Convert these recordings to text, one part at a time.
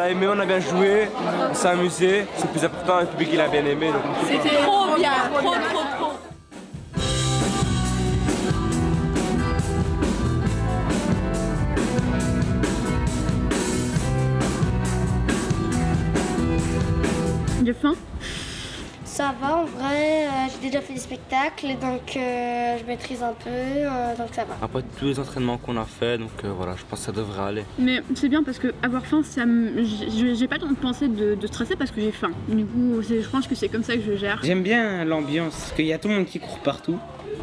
aimé, on a bien joué, on s'est amusé, c'est le plus important, le public il a bien aimé. Donc... C'était trop bien, trop. J'ai faim. Ça va en vrai, j'ai déjà fait des spectacles donc je maîtrise un peu, donc ça va. Après tous les entraînements qu'on a fait, donc voilà, je pense que ça devrait aller. Mais c'est bien parce que avoir faim, j'ai pas le temps de penser de stresser parce que j'ai faim. Du coup, je pense que c'est comme ça que je gère. J'aime bien l'ambiance, parce qu'il y a tout le monde qui court partout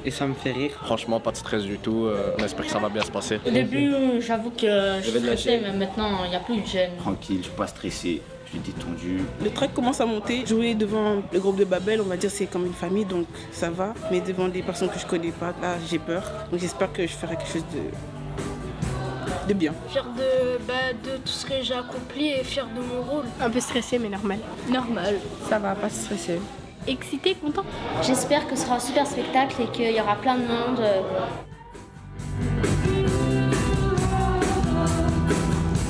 et ça me fait rire. Franchement, pas de stress du tout, on espère que ça va bien se passer. Au début, j'avoue que je stressais, mais maintenant, il n'y a plus de gêne. Tranquille, je suis pas stressé. Je suis détendu. Le truc commence à monter. Jouer devant le groupe de Babel, on va dire c'est comme une famille, donc ça va. Mais devant des personnes que je connais pas, là j'ai peur. Donc j'espère que je ferai quelque chose de bien. Fier de tout ce que j'ai accompli et fier de mon rôle. Un peu stressé mais normal. Normal. Ça va, pas stressé. Excité, content. J'espère que ce sera un super spectacle et qu'il y aura plein de monde.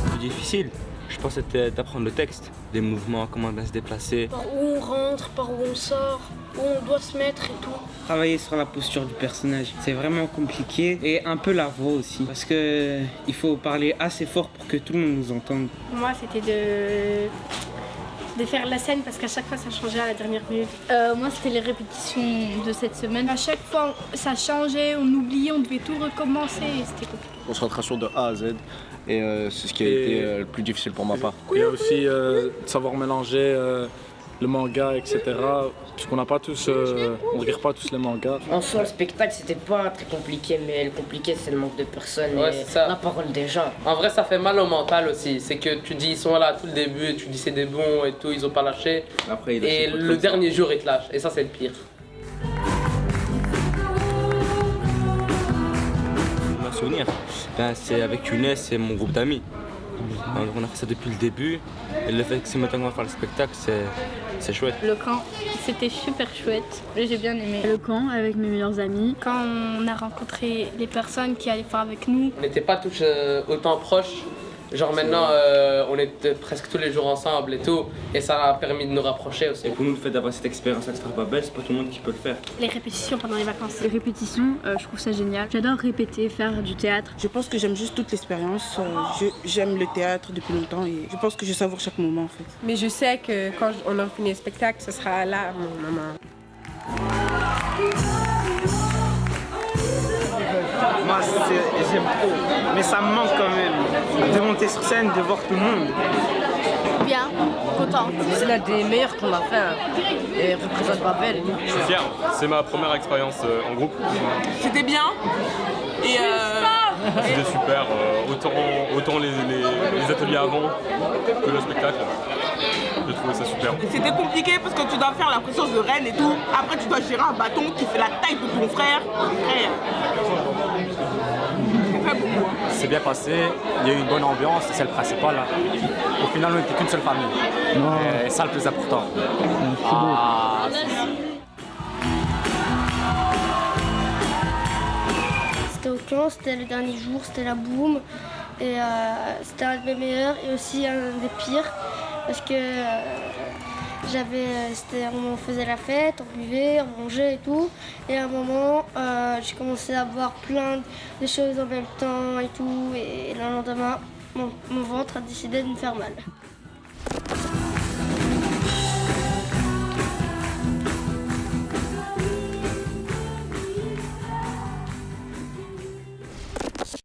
Le plus difficile, je pense, c'était d'apprendre le texte, les mouvements, comment bien se déplacer. Par où on rentre, par où on sort, où on doit se mettre et tout. Travailler sur la posture du personnage, c'est vraiment compliqué et un peu la voix aussi, parce que il faut parler assez fort pour que tout le monde nous entende. Moi, c'était de faire la scène parce qu'à chaque fois ça changeait à la dernière minute. Moi, c'était les répétitions de cette semaine. À chaque fois, ça changeait, on oubliait, on devait tout recommencer et c'était compliqué. Concentration de A à Z, et c'est ce qui a été le plus difficile pour ma part. Il y a aussi de savoir mélanger le manga, etc. Puisqu'on n'a pas tous, on regarde pas tous les mangas. En soi, le spectacle, c'était pas très compliqué, mais le compliqué, c'est le manque de personnes et la parole des gens. En vrai, ça fait mal au mental aussi. C'est que tu dis, ils sont là tout le début, et tu dis c'est des bons et tout, ils ont pas lâché. Après, et le dernier jour, ils te lâchent. Et ça, c'est le pire. Mon souvenir, c'est avec Younes et mon groupe d'amis. Donc, on a fait ça depuis le début. Et le fait que c'est maintenant qu'on va faire le spectacle, c'est chouette. Le camp, c'était super chouette. J'ai bien aimé le camp avec mes meilleurs amis. Quand on a rencontré les personnes qui allaient faire avec nous, On n'était pas tous autant proches. Genre maintenant, on est presque tous les jours ensemble et tout. Et ça a permis de nous rapprocher aussi. Et pour nous, le fait d'avoir cette expérience extra Babel, c'est pas tout le monde qui peut le faire. les répétitions pendant les vacances. Les répétitions, je trouve ça génial. J'adore répéter, faire du théâtre. Je pense que j'aime juste toute l'expérience. J'aime le théâtre depuis longtemps et je pense que je savoure chaque moment en fait. Mais je sais que quand on a fini le spectacle, ce sera là mon moment. Moi, j'aime trop, mais ça me manque quand même de monter sur scène, de voir tout le monde. Bien, content. C'est l'un des meilleurs qu'on a fait et représente Babel. Je suis fier, c'est ma première expérience en groupe. C'était bien et C'était super, autant les ateliers avant que le spectacle. J'ai trouvé ça super. c'était compliqué parce que tu dois faire la conscience de reine et tout. Après tu dois gérer un bâton qui fait la taille de ton frère. C'est bien passé, il y a eu une bonne ambiance, c'est le principal. Au final, on n'était qu'une seule famille. Et ça le plus important. C'était au camp, c'était le dernier jour, c'était la boum. Et c'était un de mes meilleurs et aussi un des pires. Parce que on faisait la fête, on buvait, on mangeait et tout. Et à un moment, j'ai commencé à boire plein de choses en même temps et tout. Et le lendemain, mon ventre a décidé de me faire mal.